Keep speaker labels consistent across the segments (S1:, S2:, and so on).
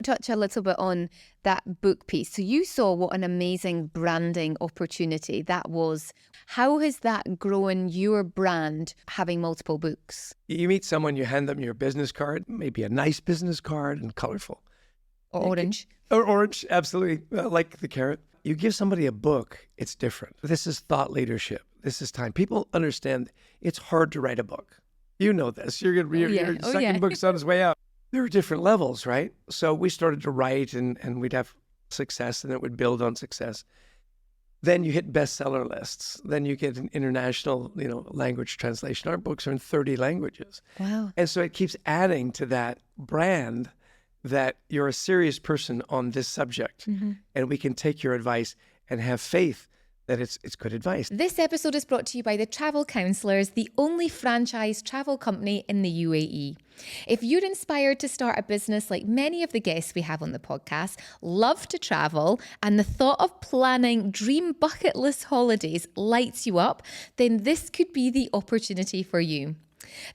S1: touch a little bit on that book piece. So you saw what an amazing branding opportunity that was. How has that grown your brand, having multiple books?
S2: You meet someone, you hand them your business card, maybe a nice business card and colorful.
S1: Or orange.
S2: Or orange, absolutely, like the carrot. You give somebody a book, it's different. This is thought leadership. This is time. People understand it's hard to write a book. You know this. Your second book's on its way out. There are different levels, right? So we started to write and we'd have success and it would build on success. Then you hit bestseller lists. Then you get an international, language translation. Our books are in 30 languages.
S1: Wow.
S2: And so it keeps adding to that brand that you're a serious person on this subject. Mm-hmm. And we can take your advice and have faith that it's good advice.
S1: This episode is brought to you by the Travel Counsellors, the only franchise travel company in the UAE. If you're inspired to start a business like many of the guests we have on the podcast, love to travel, and the thought of planning dream bucket list holidays lights you up, then this could be the opportunity for you.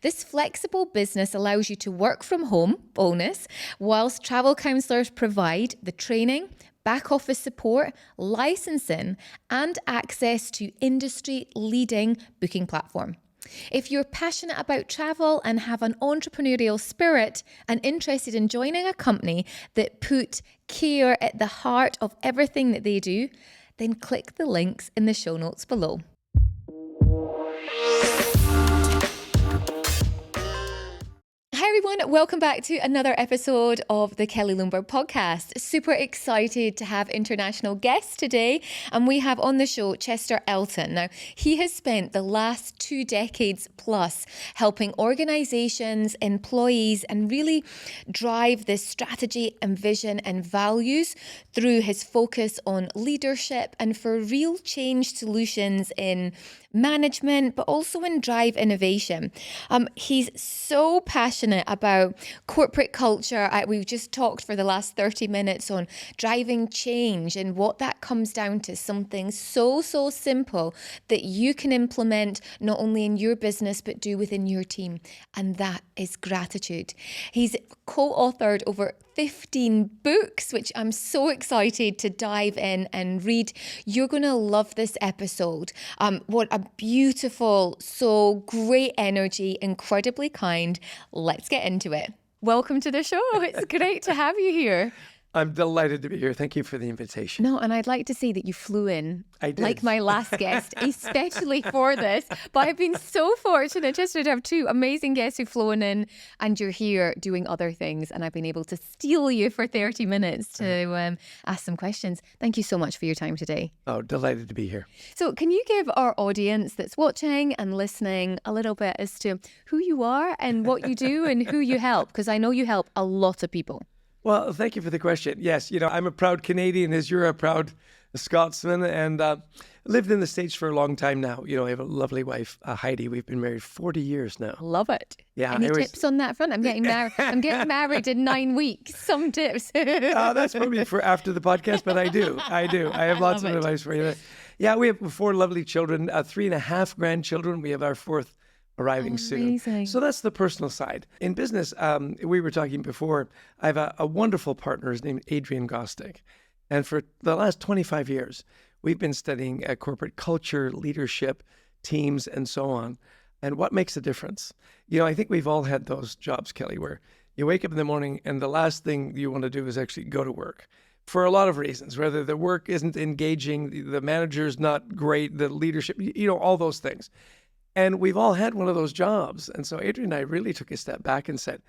S1: This flexible business allows you to work from home, bonus, whilst travel counsellors provide the training, back office support, licensing, and access to industry-leading booking platform. If you're passionate about travel and have an entrepreneurial spirit and interested in joining a company that put care at the heart of everything that they do, then click the links in the show notes below. Hi everyone, welcome back to another episode of the Kelly Lundberg podcast. Super excited to have international guests today, and we have on the show Chester Elton. Now, he has spent the last 2 decades plus helping organizations, employees, and really drive this strategy and vision and values through his focus on leadership and for real change solutions in management, but also in drive innovation. He's so passionate about corporate culture. We've just talked for the last 30 minutes on driving change and what that comes down to, something so simple that you can implement not only in your business, but do within your team. And that is gratitude. He's co-authored over 15 books, which I'm so excited to dive in and read. You're going to love this episode. What a beautiful, so great energy, incredibly kind. Let's get into it. Welcome to the show. It's great to have you here.
S2: I'm delighted to be here. Thank you for the invitation.
S1: No, and I'd like to say that you flew in.
S2: I did.
S1: Like my last guest, especially for this. But I've been so fortunate just to have 2 amazing guests who've flown in, and you're here doing other things, and I've been able to steal you for 30 minutes to ask some questions. Thank you so much for your time today.
S2: Oh, delighted to be here.
S1: So can you give our audience that's watching and listening a little bit as to who you are and what you do and who you help? Because I know you help a lot of people.
S2: Well, thank you for the question. Yes, I'm a proud Canadian, as you're a proud Scotsman, and lived in the States for a long time now. I have a lovely wife, Heidi. We've been married 40 years now.
S1: Love it.
S2: Yeah.
S1: Any tips on that front? I'm getting married. I'm getting married in 9 weeks. Some tips.
S2: That's probably for after the podcast, but I do. I have lots of advice for you. Yeah, we have 4 lovely children, 3.5 grandchildren. We have our 4th arriving soon. So that's the personal side. In business, we were talking before, I have a wonderful partner. His name is Adrian Gostick. And for the last 25 years, we've been studying corporate culture, leadership, teams, and so on. And what makes a difference? I think we've all had those jobs, Kelly, where you wake up in the morning and the last thing you want to do is actually go to work. For a lot of reasons, whether the work isn't engaging, the manager's not great, the leadership, all those things. And we've all had one of those jobs. And so Adrian and I really took a step back and said,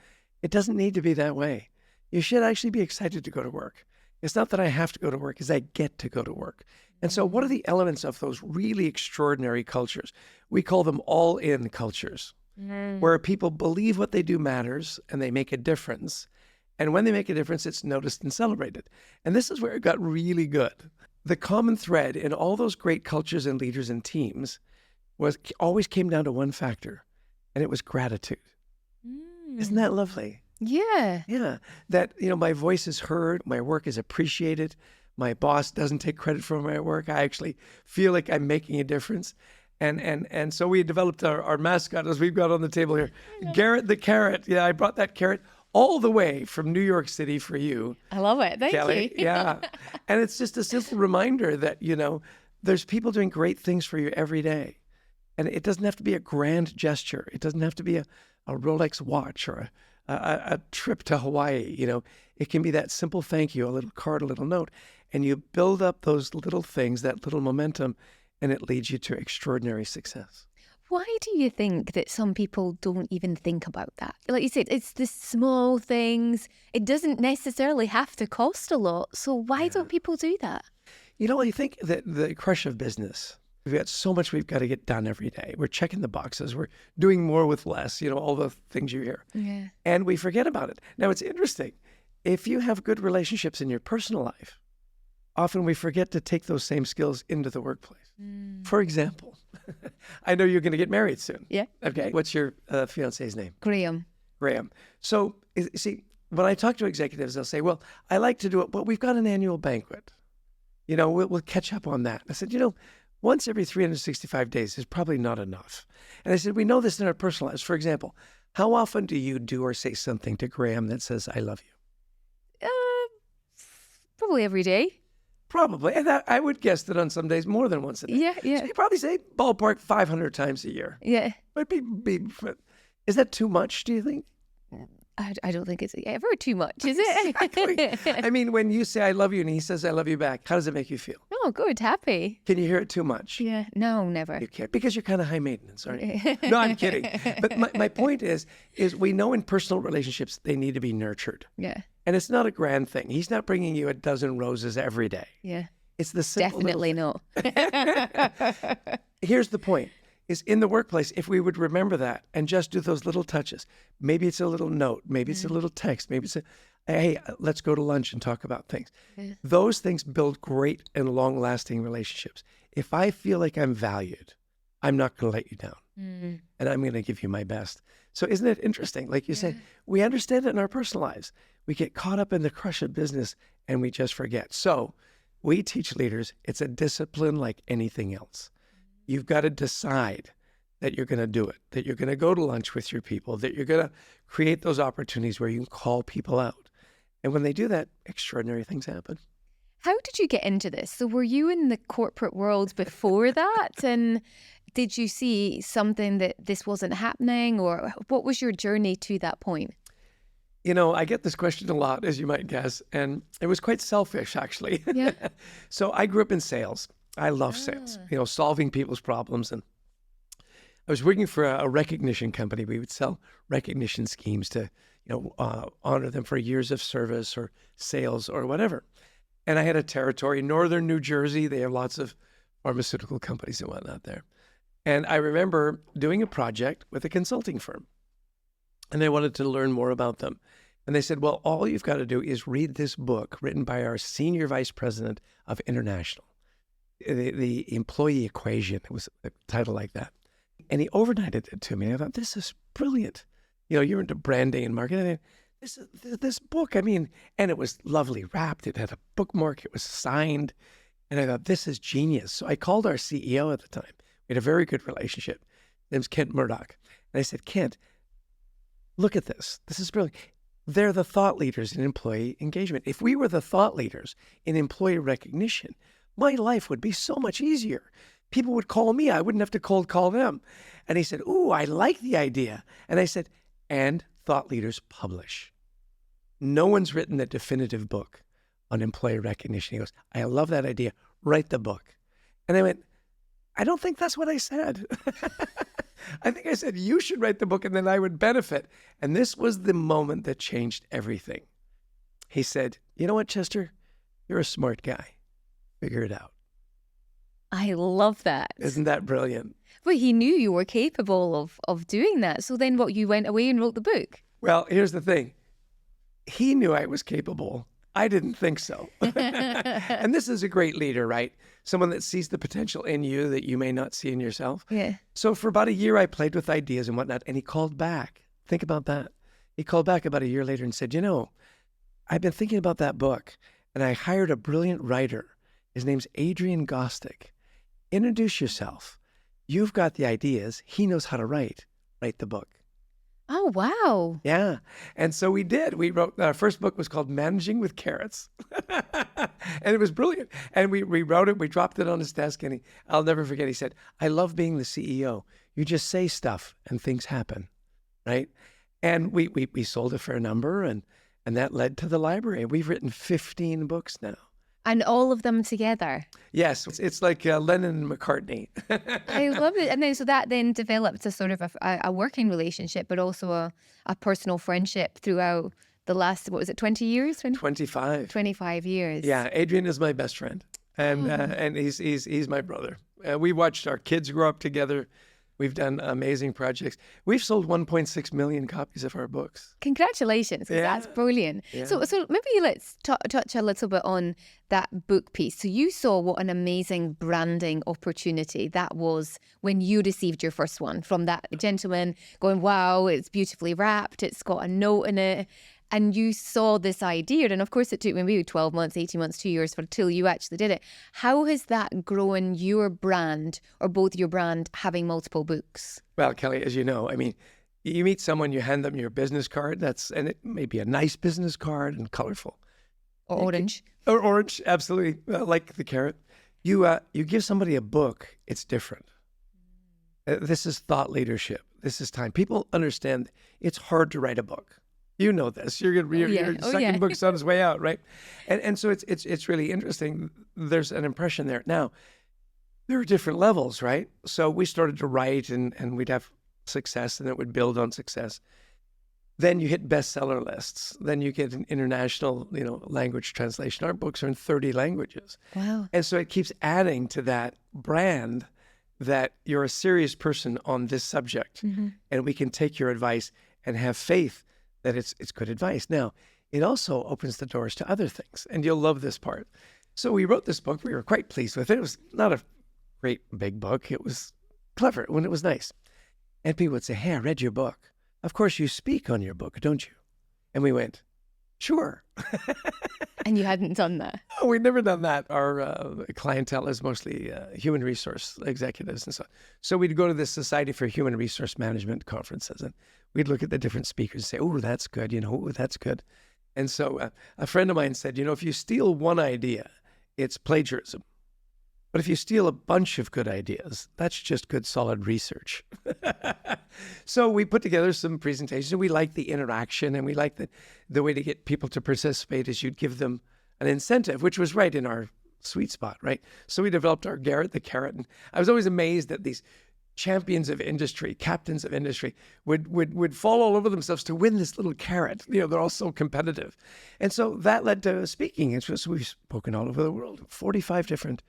S2: it doesn't need to be that way. You should actually be excited to go to work. It's not that I have to go to work, it's I get to go to work. And so what are the elements of those really extraordinary cultures? We call them all-in cultures, where people believe what they do matters and they make a difference. And when they make a difference, it's noticed and celebrated. And this is where it got really good. The common thread in all those great cultures and leaders and teams always came down to one factor, and it was gratitude. Isn't that lovely?
S1: Yeah.
S2: Yeah. That, my voice is heard, my work is appreciated, my boss doesn't take credit for my work. I actually feel like I'm making a difference. And so we developed our mascot, as we've got on the table here, Garrett the carrot. Yeah, I brought that carrot all the way from New York City for you.
S1: I love it. Thank
S2: Kelly.
S1: you.
S2: Yeah. And it's just a simple reminder that, there's people doing great things for you every day. And it doesn't have to be a grand gesture. It doesn't have to be a Rolex watch or a trip to Hawaii. It can be that simple thank you, a little card, a little note. And you build up those little things, that little momentum, and it leads you to extraordinary success.
S1: Why do you think that some people don't even think about that? Like you said, it's the small things. It doesn't necessarily have to cost a lot. So why don't people do that?
S2: I think that the crush of business, we've got so much we've got to get done every day. We're checking the boxes. We're doing more with less, all the things you hear.
S1: Yeah.
S2: And we forget about it. Now, it's interesting. If you have good relationships in your personal life, often we forget to take those same skills into the workplace. For example, I know you're going to get married soon.
S1: Yeah.
S2: Okay. What's your fiance's name?
S1: Graham.
S2: So, see, when I talk to executives, they'll say, well, I like to do it, but we've got an annual banquet. We'll catch up on that. I said, once every 365 days is probably not enough. And I said, we know this in our personal lives. For example, how often do you do or say something to Graham that says, I love you?
S1: Probably every day.
S2: Probably. And I would guess that on some days more than once a day.
S1: Yeah.
S2: So you probably say ballpark 500 times a year.
S1: Yeah.
S2: Might be, is that too much, do you think?
S1: I don't think it's ever too much, is it?
S2: Exactly. I mean, when you say I love you and he says I love you back, how does it make you feel?
S1: Oh, good. Happy.
S2: Can you hear it too much?
S1: Yeah. No, never.
S2: You can't, because you're kind of high maintenance, aren't you? No, I'm kidding. But my point is we know in personal relationships, they need to be nurtured.
S1: Yeah.
S2: And it's not a grand thing. He's not bringing you a dozen roses every day.
S1: Yeah.
S2: It's the simple
S1: Definitely not.
S2: Here's the point. Is in the workplace, if we would remember that and just do those little touches, maybe it's a little note, maybe it's a little text, maybe it's hey, let's go to lunch and talk about things. Yeah. Those things build great and long-lasting relationships. If I feel like I'm valued, I'm not going to let you down. And I'm going to give you my best. So isn't it interesting? Like you said, we understand it in our personal lives. We get caught up in the crush of business and we just forget. So we teach leaders, it's a discipline like anything else. You've got to decide that you're going to do it, that you're going to go to lunch with your people, that you're going to create those opportunities where you can call people out. And when they do that, extraordinary things happen.
S1: How did you get into this? So were you in the corporate world before that? And did you see something that this wasn't happening? Or what was your journey to that point?
S2: I get this question a lot, as you might guess, and it was quite selfish, actually.
S1: Yeah.
S2: So I grew up in sales. I love sales, solving people's problems. And I was working for a recognition company. We would sell recognition schemes to, honor them for years of service or sales or whatever. And I had a territory, northern New Jersey. They have lots of pharmaceutical companies and whatnot there. And I remember doing a project with a consulting firm. And they wanted to learn more about them. And they said, well, all you've got to do is read this book written by our senior vice president of international. The employee equation. It was a title like that. And he overnighted it to me. I thought, this is brilliant. You're into branding and marketing. This book, and it was lovely wrapped. It had a bookmark. It was signed. And I thought, this is genius. So I called our CEO at the time. We had a very good relationship. His name's Kent Murdoch. And I said, Kent, look at this. This is brilliant. They're the thought leaders in employee engagement. If we were the thought leaders in employee recognition, my life would be so much easier. People would call me. I wouldn't have to cold call them. And he said, ooh, I like the idea. And I said, and thought leaders publish. No one's written a definitive book on employee recognition. He goes, I love that idea. Write the book. And I went, I don't think that's what I said. I think I said, you should write the book and then I would benefit. And this was the moment that changed everything. He said, you know what, Chester? You're a smart guy. Figure it out.
S1: I love that.
S2: Isn't that brilliant?
S1: But he knew you were capable of doing that. So then what, you went away and wrote the book?
S2: Well, here's the thing. He knew I was capable. I didn't think so. And this is a great leader, right? Someone that sees the potential in you that you may not see in yourself.
S1: Yeah.
S2: So for about a year, I played with ideas and whatnot, and he called back. Think about that. He called back about a year later and said, I've been thinking about that book, and I hired a brilliant writer. His name's Adrian Gostick. Introduce yourself. You've got the ideas. He knows how to write. Write the book.
S1: Oh, wow.
S2: Yeah. And so we did. We wrote, our first book was called Managing with Carrots. And it was brilliant. And we wrote it, we dropped it on his desk, and I'll never forget, he said, I love being the CEO. You just say stuff and things happen, right? And we sold a fair number, and that led to the library. We've written 15 books now.
S1: And all of them together.
S2: Yes, it's like Lennon and McCartney.
S1: I love it. And then so that then developed a sort of a working relationship, but also a personal friendship throughout the last, what was it, 20 years?
S2: 25.
S1: 25 years.
S2: Yeah, Adrian is my best friend, and he's my brother. We watched our kids grow up together. We've done amazing projects. We've sold 1.6 million copies of our books.
S1: Congratulations. Yeah. That's brilliant. Yeah. So maybe let's touch a little bit on that book piece. So you saw what an amazing branding opportunity that was when you received your first one from that gentleman going, wow, it's beautifully wrapped. It's got a note in it. And you saw this idea, and of course it took maybe 12 months, 18 months, 2 years until you actually did it. How has that grown your brand, or both your brand, having multiple books?
S2: Well, Kelly, as you know, I mean, you meet someone, you hand them your business card, and it may be a nice business card and colorful.
S1: Or orange.
S2: Or orange, absolutely, like the carrot. You give somebody a book, it's different. This is thought leadership. This is time. People understand it's hard to write a book. You know this. Your second book's on its way out, right? And so it's really interesting. There's an impression there. Now, there are different levels, right? So we started to write, and we'd have success, and it would build on success. Then you hit bestseller lists. Then you get an international, language translation. Our books are in 30 languages.
S1: Wow.
S2: And so it keeps adding to that brand that you're a serious person on this subject, and we can take your advice and have faith that it's good advice. Now, it also opens the doors to other things, and you'll love this part. So we wrote this book. We were quite pleased with it. It was not a great big book. It was clever when it was nice. And people would say, hey, I read your book. Of course, you speak on your book, don't you? And we went, sure.
S1: And you hadn't done that?
S2: No, we'd never done that. Our clientele is mostly human resource executives and so on. So we'd go to the Society for Human Resource Management conferences, and we'd look at the different speakers and say, oh, that's good, oh, that's good. And so a friend of mine said, if you steal one idea, it's plagiarism. But if you steal a bunch of good ideas, that's just good, solid research. So we put together some presentations, and we liked the interaction, and we liked the way to get people to participate is you'd give them an incentive, which was right in our sweet spot, right? So we developed our Garrett the Carrot. And I was always amazed that these champions of industry, captains of industry, would fall all over themselves to win this little carrot. They're all so competitive. And so that led to speaking. And so we've spoken all over the world, 45 different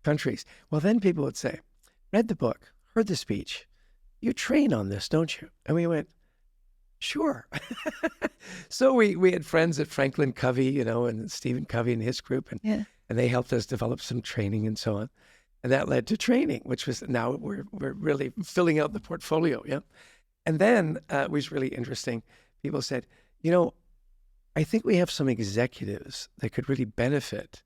S2: countries. Well, then people would say, read the book, heard the speech. You train on this, don't you? And we went, sure. So we had friends at Franklin Covey, and Stephen Covey and his group, and they helped us develop some training and so on. And that led to training, which was now we're really filling out the portfolio, yeah. And then it was really interesting. People said, I think we have some executives that could really benefit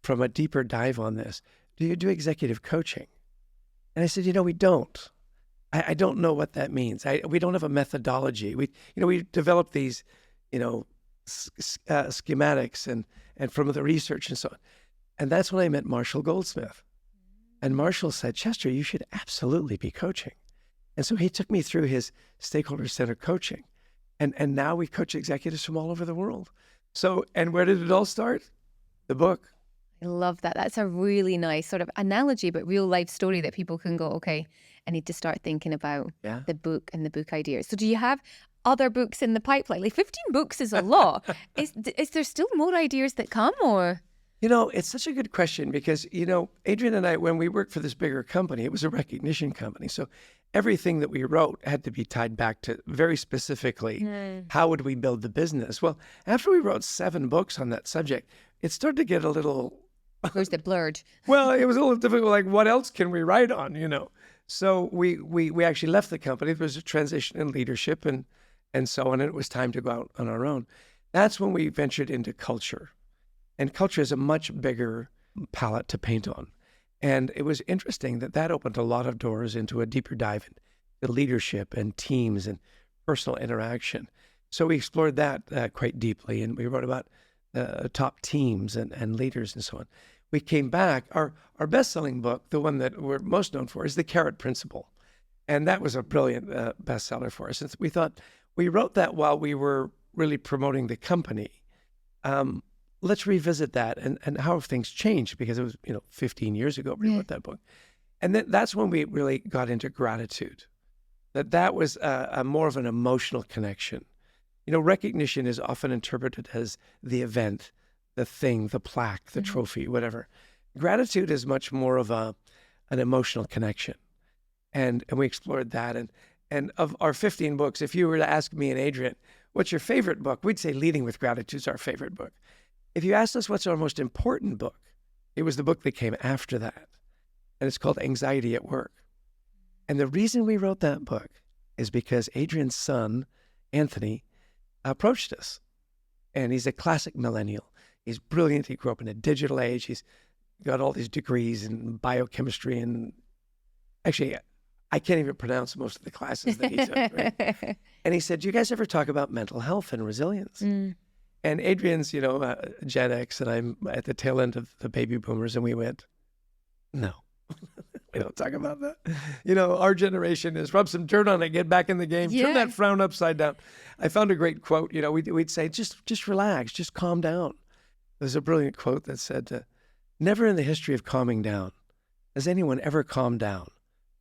S2: from a deeper dive on this. Do you do executive coaching? And I said, we don't. I don't know what that means. We don't have a methodology. We developed these, schematics and from the research and so on. And that's when I met Marshall Goldsmith. And Marshall said, Chester, you should absolutely be coaching. And so he took me through his stakeholder-centered coaching. And now we coach executives from all over the world. So, and where did it all start? The book.
S1: I love that. That's a really nice sort of analogy, but real life story that people can go, okay, I need to start thinking about the book and the book ideas. So do you have other books in the pipeline? Like 15 books is a lot. Is there still more ideas that come, or?
S2: It's such a good question because, Adrian and I, when we worked for this bigger company, it was a recognition company. So everything that we wrote had to be tied back to very specifically, how would we build the business? Well, after we wrote 7 books on that subject, it started to get a little...
S1: Where's the blurred?
S2: Well, it was a little difficult. Like, what else can we write on, So we actually left the company. There was a transition in leadership and so on, and it was time to go out on our own. That's when we ventured into culture. And culture is a much bigger palette to paint on. And it was interesting that opened a lot of doors into a deeper dive into leadership and teams and personal interaction. So we explored that quite deeply, and we wrote about top teams and leaders and so on. We came back. Our best-selling book, the one that we're most known for, is The Carrot Principle. And that was a brilliant bestseller for us. And we thought, we wrote that while we were really promoting the company. Let's revisit that and how have things changed, because it was 15 years ago we wrote that book. And that's when we really got into gratitude. That was a more of an emotional connection. Recognition is often interpreted as the event, the thing, the plaque, the trophy, whatever. Gratitude is much more of an emotional connection. And we explored that. And of our 15 books, if you were to ask me and Adrian, what's your favorite book? We'd say Leading with Gratitude is our favorite book. If you asked us what's our most important book, it was the book that came after that. And it's called Anxiety at Work. And the reason we wrote that book is because Adrian's son, Anthony, approached us. And he's a classic millennial. He's brilliant. He grew up in a digital age. He's got all these degrees in biochemistry. And actually, I can't even pronounce most of the classes that he took. Right? And he said, do you guys ever talk about mental health and resilience? And Adrian's, Gen X, and I'm at the tail end of the baby boomers. And we went, no. We don't talk about that. Our generation is rub some dirt on it, get back in the game, turn that frown upside down. I found a great quote. We'd say, just relax, just calm down. There's a brilliant quote that said, never in the history of calming down has anyone ever calmed down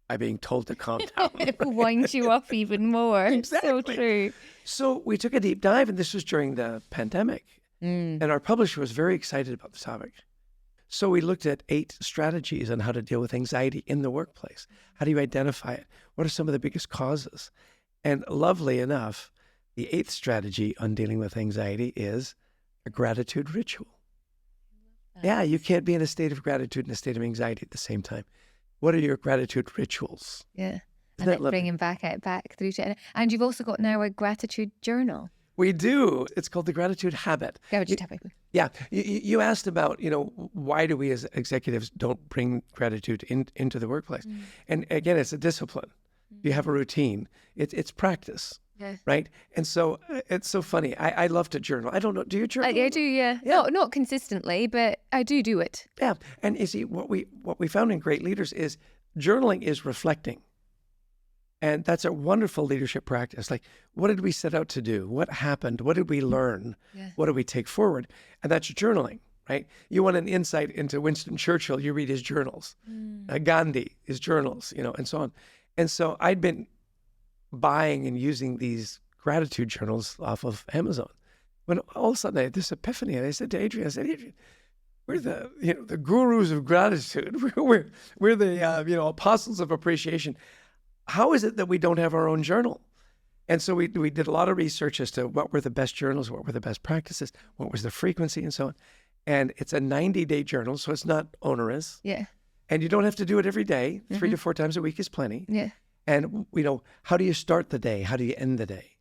S2: by being told to calm down.
S1: It winds you up even more.
S2: Exactly.
S1: So true.
S2: So we took a deep dive, and this was during the pandemic. And our publisher was very excited about the topic. So we looked at 8 strategies on how to deal with anxiety in the workplace. How do you identify it? What are some of the biggest causes? And lovely enough, the 8th strategy on dealing with anxiety is a gratitude ritual. Yeah, you can't be in a state of gratitude and a state of anxiety at the same time. What are your gratitude rituals?
S1: Yeah. And then bringing back through to it. And you've also got now a gratitude journal.
S2: We do. It's called the Gratitude Habit.
S1: Gratitude Habit.
S2: Yeah. You asked about, why do we as executives don't bring gratitude into the workplace? And again, it's a discipline. You have a routine. It's practice. Yeah. Right? And so it's so funny. I love to journal. I don't know. Do you journal?
S1: I do, yeah. Not consistently, but I do it.
S2: Yeah. And you see, what we found in great leaders is journaling is reflecting. And that's a wonderful leadership practice. Like, what did we set out to do? What happened? What did we learn? Yeah. What did we take forward? And that's journaling, right? You want an insight into Winston Churchill, you read his journals. Gandhi, his journals, and so on. And so I'd been buying and using these gratitude journals off of Amazon. When all of a sudden I had this epiphany, and I said to Adrian, we're the gurus of gratitude. We're the apostles of appreciation. How is it that we don't have our own journal? And so we did a lot of research as to what were the best journals, what were the best practices, what was the frequency, and so on. And it's a 90-day journal, so it's not onerous. Yeah. And you don't have to do it every day. 3 to 4 times a week is plenty. Yeah. And, how do you start the day? How do you end the day?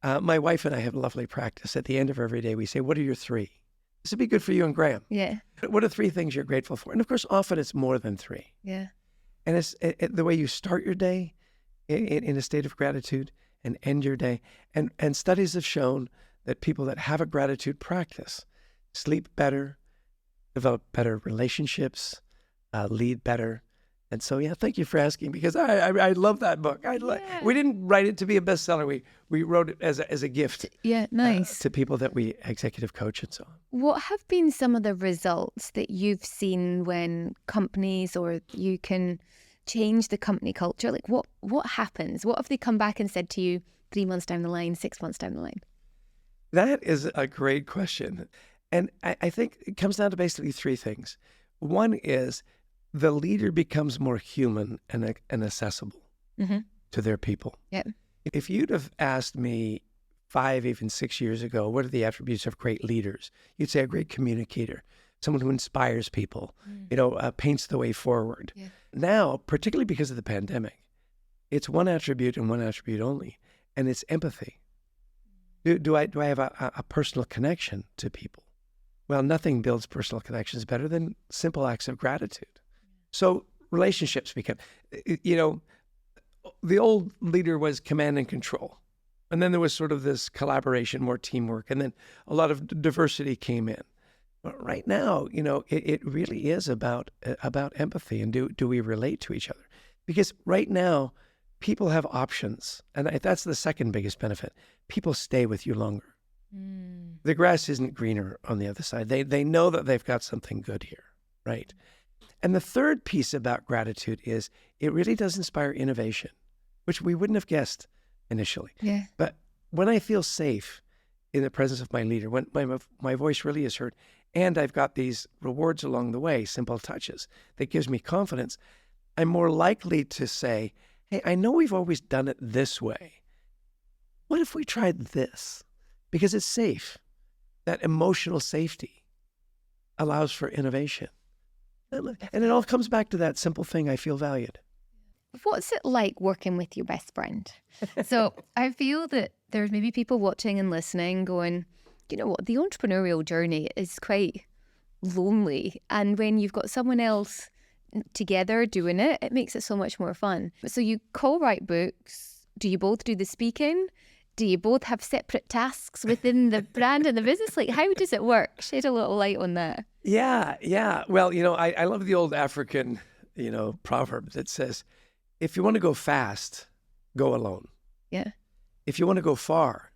S2: My wife and I have a lovely practice. At the end of every day, we say, what are your 3? This would be good for you and Graham. Yeah. What are 3 things you're grateful for? And of course, often it's more than 3. Yeah. And it's the way you start your day in a state of gratitude and end your day. And studies have shown that people that have a gratitude practice sleep better, develop better relationships, lead better. And so, thank you for asking, because I love that book. We didn't write it to be a bestseller. We wrote it as a gift. Yeah, nice. To people that we executive coach and so on.
S1: What have been some of the results that you've seen when companies or you can change the company culture? Like what happens? What have they come back and said to you 3 months down the line, 6 months down the line?
S2: That is a great question. And I think it comes down to basically 3 things. One is the leader becomes more human and accessible to their people. Yep. If you'd have asked me 5, even 6 years ago, what are the attributes of great leaders? You'd say a great communicator, someone who inspires people, paints the way forward. Yeah. Now, particularly because of the pandemic, it's one attribute and one attribute only, and it's empathy. Do I have a personal connection to people? Well, nothing builds personal connections better than simple acts of gratitude. So relationships become, the old leader was command and control. And then there was sort of this collaboration, more teamwork, and then a lot of diversity came in. But right now, it really is about empathy and do we relate to each other? Because right now, people have options, and that's the second biggest benefit. People stay with you longer. The grass isn't greener on the other side. They know that they've got something good here, right? And the third piece about gratitude is it really does inspire innovation, which we wouldn't have guessed initially.
S1: Yeah.
S2: But when I feel safe in the presence of my leader, when my voice really is heard, and I've got these rewards along the way, simple touches, that gives me confidence, I'm more likely to say, hey, I know we've always done it this way. What if we tried this? Because it's safe. That emotional safety allows for innovation. And it all comes back to that simple thing, I feel valued.
S1: What's it like working with your best friend? So I feel that there's maybe people watching and listening going, you know what, the entrepreneurial journey is quite lonely. And when you've got someone else together doing it, it makes it so much more fun. So you co-write books. Do you both do the speaking? Do you both have separate tasks within the brand and the business? Like, how does it work? Shed a little light on that.
S2: Yeah. Well, I love the old African, proverb that says, if you want to go fast, go alone.
S1: Yeah.
S2: If you want to go far,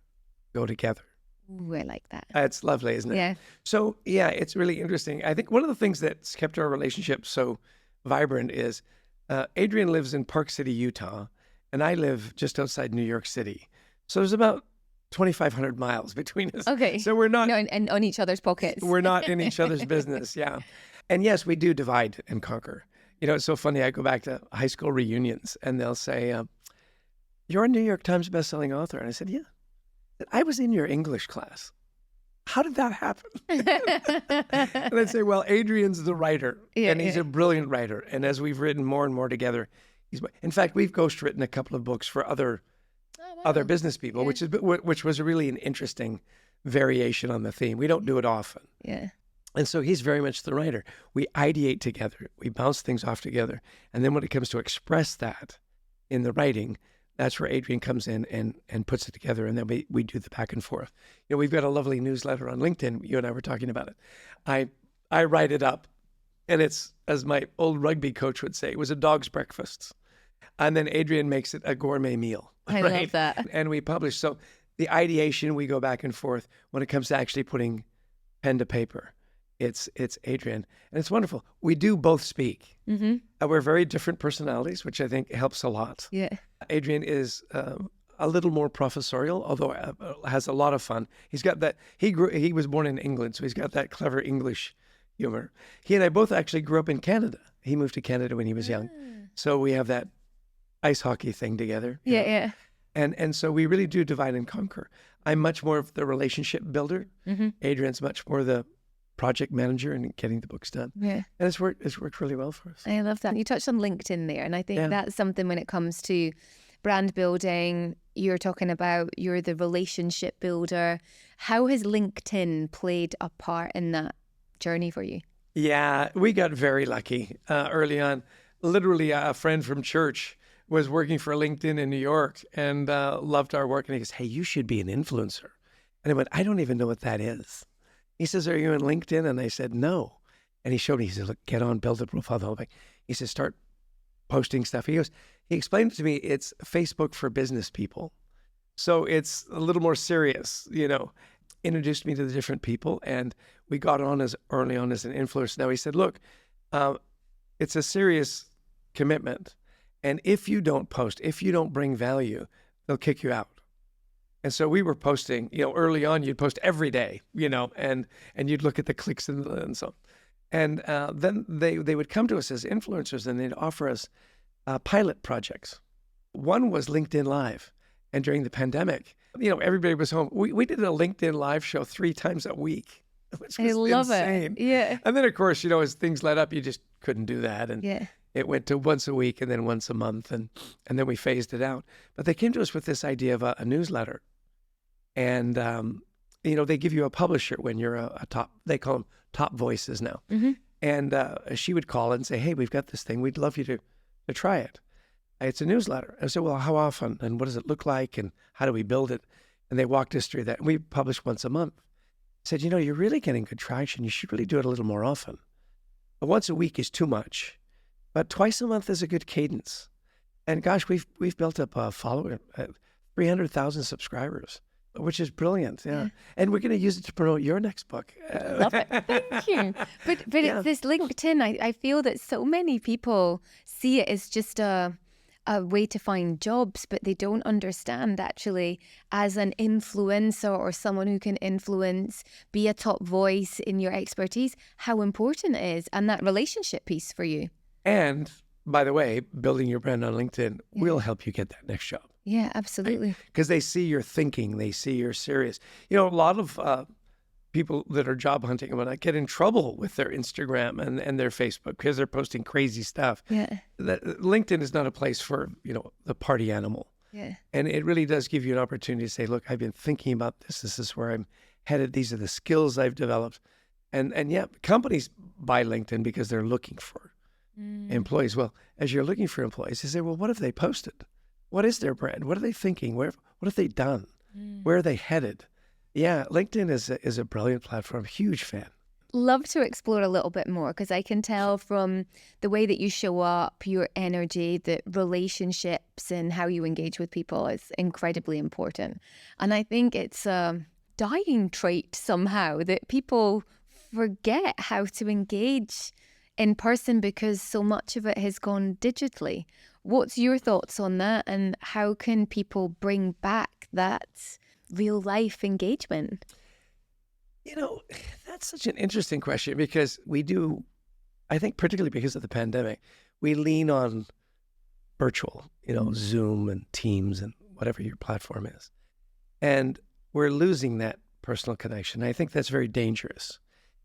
S2: go together.
S1: Ooh, I like that.
S2: It's lovely, isn't it?
S1: Yeah.
S2: So, yeah, it's really interesting. I think one of the things that's kept our relationship so vibrant is Adrian lives in Park City, Utah, and I live just outside New York City. So there's about 2,500 miles between us.
S1: Okay.
S2: So we're not...
S1: and on each other's pockets.
S2: We're not in each other's business, yeah. And yes, we do divide and conquer. It's so funny. I go back to high school reunions, and they'll say, you're a New York Times bestselling author. And I said, yeah. I was in your English class. How did that happen? And I'd say, well, Adrian's the writer, and he's a brilliant writer. And as we've written more and more together, in fact, we've ghostwritten a couple of books for other business people, which was really an interesting variation on the theme. We don't do it often.
S1: Yeah.
S2: And so he's very much the writer. We ideate together. We bounce things off together. And then when it comes to express that in the writing, that's where Adrian comes in and puts it together. And then we do the back and forth. We've got a lovely newsletter on LinkedIn. You and I were talking about it. I write it up, and it's, as my old rugby coach would say, it was a dog's breakfast. And then Adrian makes it a gourmet meal.
S1: I love that.
S2: And we publish. So the ideation, we go back and forth. When it comes to actually putting pen to paper, it's Adrian. And it's wonderful. We do both speak.
S1: Mm-hmm.
S2: We're very different personalities, which I think helps a lot.
S1: Yeah.
S2: Adrian is a little more professorial, although has a lot of fun. He's got that. He was born in England, so he's got that clever English humor. He and I both actually grew up in Canada. He moved to Canada when he was young. So we have that ice hockey thing together.
S1: Yeah.
S2: And so we really do divide and conquer. I'm much more of the relationship builder.
S1: Mm-hmm.
S2: Adrian's much more the project manager and getting the books done.
S1: Yeah.
S2: And it's worked really well for us.
S1: I love that. You touched on LinkedIn there, and I think that's something when it comes to brand building, you're talking about you're the relationship builder. How has LinkedIn played a part in that journey for you?
S2: Yeah, we got very lucky early on. Literally, a friend from church was working for LinkedIn in New York and loved our work. And he goes, hey, you should be an influencer. And I went, I don't even know what that is. He says, are you on LinkedIn? And I said, no. And he showed me, he said, look, get on, build a profile, the whole thing. He said, start posting stuff. He explained it to me, it's Facebook for business people. So it's a little more serious, introduced me to the different people. And we got on as early on as an influencer. Now he said, look, it's a serious commitment. And if you don't post, if you don't bring value, they'll kick you out. And so we were posting, early on, you'd post every day, and you'd look at the clicks and so on. And then they would come to us as influencers and they'd offer us pilot projects. One was LinkedIn Live. And during the pandemic, everybody was home. We did a LinkedIn Live show 3 times a week, which was insane.
S1: Yeah.
S2: And then, of course, as things let up, you just couldn't do that. And it went to once a week and then once a month. And then we phased it out. But they came to us with this idea of a newsletter. And, they give you a publisher when you're a top, they call them top voices now. Mm-hmm. And she would call and say, hey, we've got this thing. We'd love you to try it. It's a newsletter. I said, well, how often? And what does it look like? And how do we build it? And they walked us through that. And we publish once a month. I said, you're really getting good traction. You should really do it a little more often. But once a week is too much. But twice a month is a good cadence. And gosh, we've built up a following, 300,000 subscribers, which is brilliant. Yeah. And we're going to use it to promote your next book.
S1: Love it. Thank you. But it's this LinkedIn, I feel that so many people see it as just a way to find jobs, but they don't understand actually as an influencer or someone who can influence, be a top voice in your expertise, how important it is, and that relationship piece for you.
S2: And by the way, building your brand on LinkedIn will help you get that next job.
S1: Yeah, absolutely.
S2: Because they see you're thinking, they see you're serious. A lot of people that are job hunting and whatnot get in trouble with their Instagram and their Facebook because they're posting crazy stuff.
S1: Yeah.
S2: LinkedIn is not a place for, the party animal.
S1: Yeah.
S2: And it really does give you an opportunity to say, look, I've been thinking about this. This is where I'm headed. These are the skills I've developed. And companies buy LinkedIn because they're looking for employees. Well, as you're looking for employees, you say, well, what have they posted? What is their brand? What are they thinking? What have they done? Where are they headed? Yeah, LinkedIn is a brilliant platform. Huge fan.
S1: Love to explore a little bit more because I can tell from the way that you show up, your energy, the relationships and how you engage with people is incredibly important. And I think it's a dying trait somehow that people forget how to engage in person because so much of it has gone digitally. What's your thoughts on that, and how can people bring back that real life engagement?
S2: That's such an interesting question because we do, I think particularly because of the pandemic, we lean on virtual, Zoom and Teams and whatever your platform is. And we're losing that personal connection. I think that's very dangerous.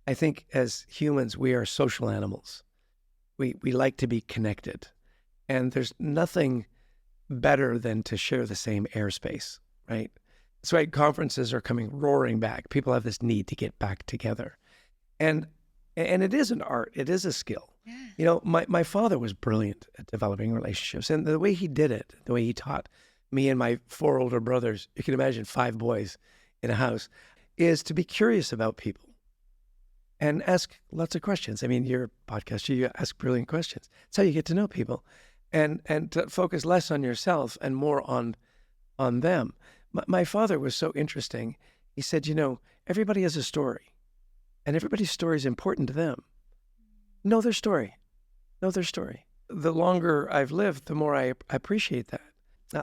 S2: I think as humans, we are social animals. We like to be connected. And there's nothing better than to share the same airspace, right? That's why conferences are coming roaring back. People have this need to get back together. And it is an art. It is a skill. Yeah. My father was brilliant at developing relationships. And the way he did it, the way he taught me and my 4 older brothers, you can imagine 5 boys in a house, is to be curious about people and ask lots of questions. I mean, you're a podcaster, you ask brilliant questions. That's how you get to know people. And to focus less on yourself and more on them. My father was so interesting. He said, everybody has a story, and everybody's story is important to them. Know their story. The longer I've lived, the more I appreciate that.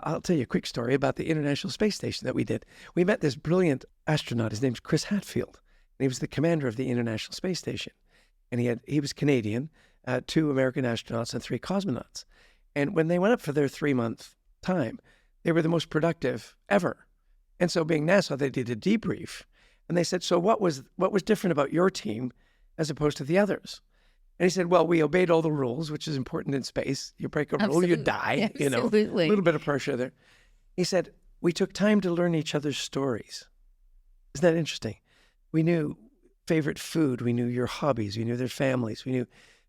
S2: I'll tell you a quick story about the International Space Station that we did. We met this brilliant astronaut. His name's Chris Hadfield, and he was the commander of the International Space Station. And he was Canadian, 2 American astronauts and 3 cosmonauts. And when they went up for their 3-month time, they were the most productive ever. And so being NASA, they did a debrief. And they said, so what was different about your team as opposed to the others? And he said, well, we obeyed all the rules, which is important in space. You break a rule, you die.
S1: Absolutely.
S2: A little bit of pressure there. He said, we took time to learn each other's stories. Isn't that interesting? We knew favorite food. We knew your hobbies. We knew their families. We knew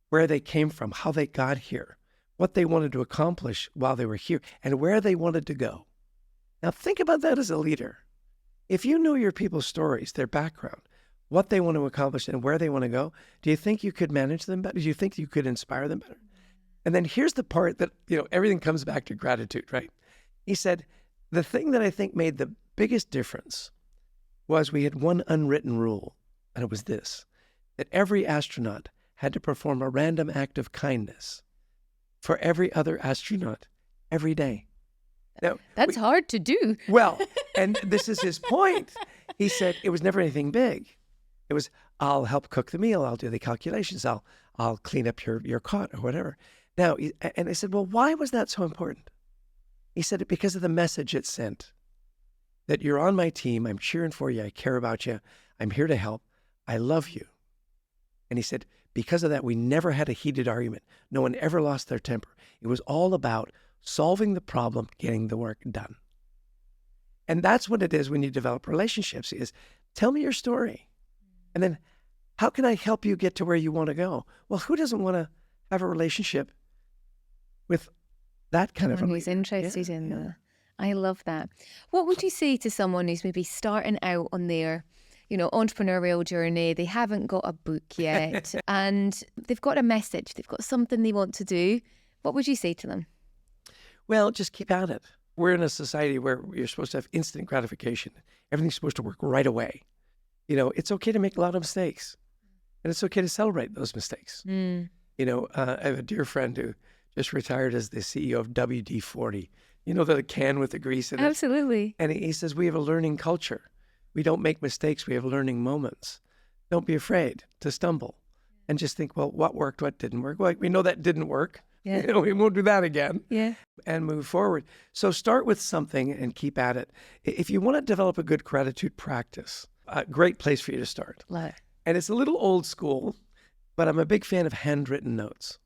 S2: where they came from, how they got here, what they wanted to accomplish while they were here, and where they wanted to go. Now think about that as a leader. If you know your people's stories, their background, what they want to accomplish and where they want to go, do you think you could manage them better? Do you think you could inspire them better? And then here's the part that, everything comes back to gratitude, right? He said, the thing that I think made the biggest difference was we had one unwritten rule, and it was this, that every astronaut had to perform a random act of kindness for every other astronaut every day. Now,
S1: that's hard to do.
S2: Well, and this is his point. He said it was never anything big. It was, I'll help cook the meal. I'll do the calculations. I'll clean up your cot or whatever. Now, and I said, well, why was that so important? He said, because of the message it sent, that you're on my team. I'm cheering for you. I care about you. I'm here to help. I love you. And he said, because of that, we never had a heated argument. No one ever lost their temper. It was all about solving the problem, getting the work done. And that's what it is when you develop relationships, is tell me your story. And then how can I help you get to where you want to go? Well, who doesn't want to have a relationship with that kind of a
S1: who's
S2: leader.
S1: interested in that. I love that. What would you say to someone who's maybe starting out on their, entrepreneurial journey? They haven't got a book yet and they've got a message. They've got something they want to do. What would you say to them?
S2: Well, just keep at it. We're in a society where you're supposed to have instant gratification. Everything's supposed to work right away. It's okay to make a lot of mistakes, and it's okay to celebrate those mistakes. I have a dear friend who just retired as the CEO of WD-40. The can with the grease in it?
S1: Absolutely.
S2: And he says, we have a learning culture. We don't make mistakes. We have learning moments. Don't be afraid to stumble and just think, well, what worked, what didn't work? Well, we know that didn't work.
S1: Yeah.
S2: We won't do that again.
S1: Yeah.
S2: And move forward. So start with something and keep at it. If you want to develop a good gratitude practice, a great place for you to start.
S1: Love it.
S2: And it's a little old school, but I'm a big fan of handwritten notes.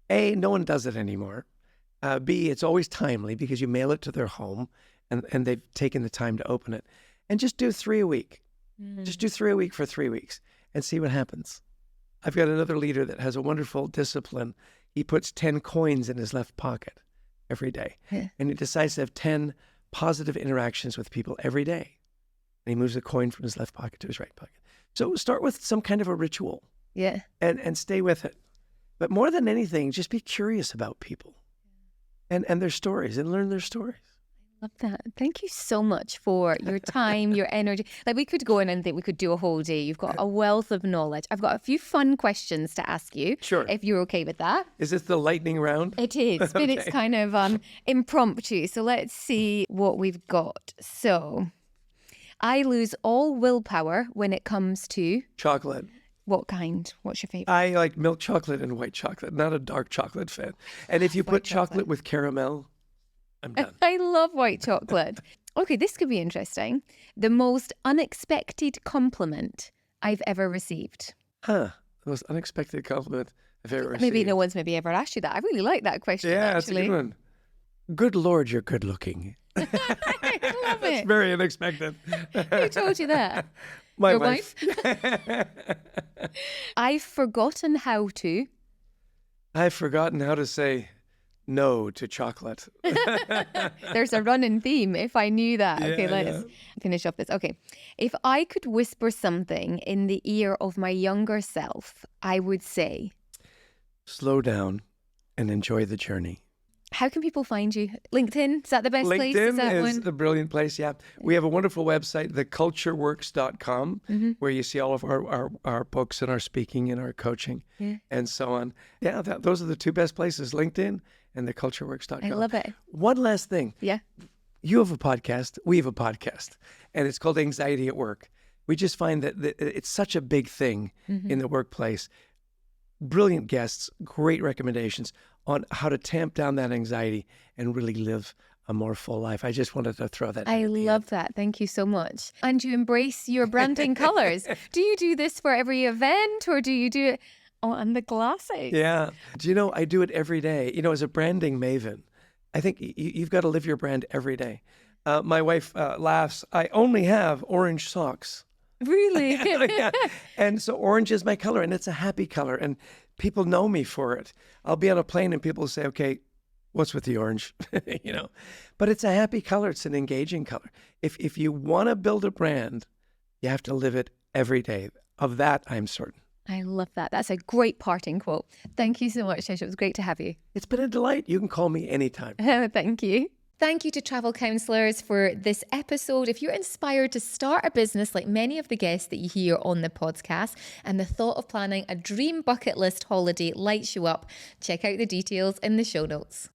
S2: A, no one does it anymore. B, it's always timely because you mail it to their home and they've taken the time to open it. And just do 3 a week. Just do 3 a week for 3 weeks and see what happens. I've got another leader that has a wonderful discipline. He puts 10 coins in his left pocket every day.
S1: Yeah.
S2: And he decides to have 10 positive interactions with people every day. And he moves a coin from his left pocket to his right pocket. So start with some kind of a ritual.
S1: Yeah.
S2: And stay with it. But more than anything, just be curious about people and their stories and learn their stories.
S1: Love that. Thank you so much for your time, your energy. Like, we could go in and think we could do a whole day. You've got a wealth of knowledge. I've got a few fun questions to ask you.
S2: Sure.
S1: If you're okay with that.
S2: Is this the lightning round?
S1: It is, but it's kind of impromptu. So let's see what we've got. So I lose all willpower when it comes to...
S2: Chocolate.
S1: What kind? What's your favorite?
S2: I like milk chocolate and white chocolate, not a dark chocolate fan. And if you put chocolate with caramel, I'm done.
S1: I love white chocolate. Okay, this could be interesting. The most unexpected compliment I've ever received.
S2: The most unexpected compliment I've ever received.
S1: Maybe no one's ever asked you that. I really like that question,
S2: Yeah,
S1: actually.
S2: that's a good one. Good Lord, you're good looking.
S1: I love
S2: It's
S1: it.
S2: very unexpected.
S1: Who told you that?
S2: My
S1: Your
S2: wife.
S1: I've forgotten how to.
S2: I've forgotten how to say no to chocolate.
S1: There's a running theme, if I knew that. Okay,
S2: Yeah,
S1: let's finish up this. Okay. If I could whisper something in the ear of my younger self, I would say...
S2: Slow down and enjoy the journey.
S1: How can people find you? LinkedIn? Is that the best place? Is that
S2: LinkedIn is
S1: one?
S2: a brilliant place, yeah. We have a wonderful website, thecultureworks.com, where you see all of our books and our speaking and our coaching and so on. Yeah, those are the two best places, LinkedIn and thecultureworks.com.
S1: I love it.
S2: One last thing.
S1: Yeah.
S2: You have a podcast, we have a podcast, and it's called Anxiety at Work. We just find that it's such a big thing in the workplace. Brilliant guests, great recommendations on how to tamp down that anxiety and really live a more full life. I just wanted to throw that in.
S1: I love that. Thank you so much. And you embrace your branding colors. Do you do this for every event or do you do it on the glasses?
S2: Yeah. Do you know, I do it every day. As a branding maven, I think you've got to live your brand every day. My wife laughs. I only have orange socks.
S1: Really?
S2: Yeah. And so orange is my color and it's a happy color and people know me for it. I'll be on a plane and people say, okay, what's with the orange? But it's a happy color. It's an engaging color. If you want to build a brand, you have to live it every day. Of that, I'm certain.
S1: I love that. That's a great parting quote. Thank you so much, Tish. It was great to have you.
S2: It's been a delight. You can call me anytime.
S1: Thank you. Thank you to travel counsellors for this episode. If you're inspired to start a business like many of the guests that you hear on the podcast and the thought of planning a dream bucket list holiday lights you up, check out the details in the show notes.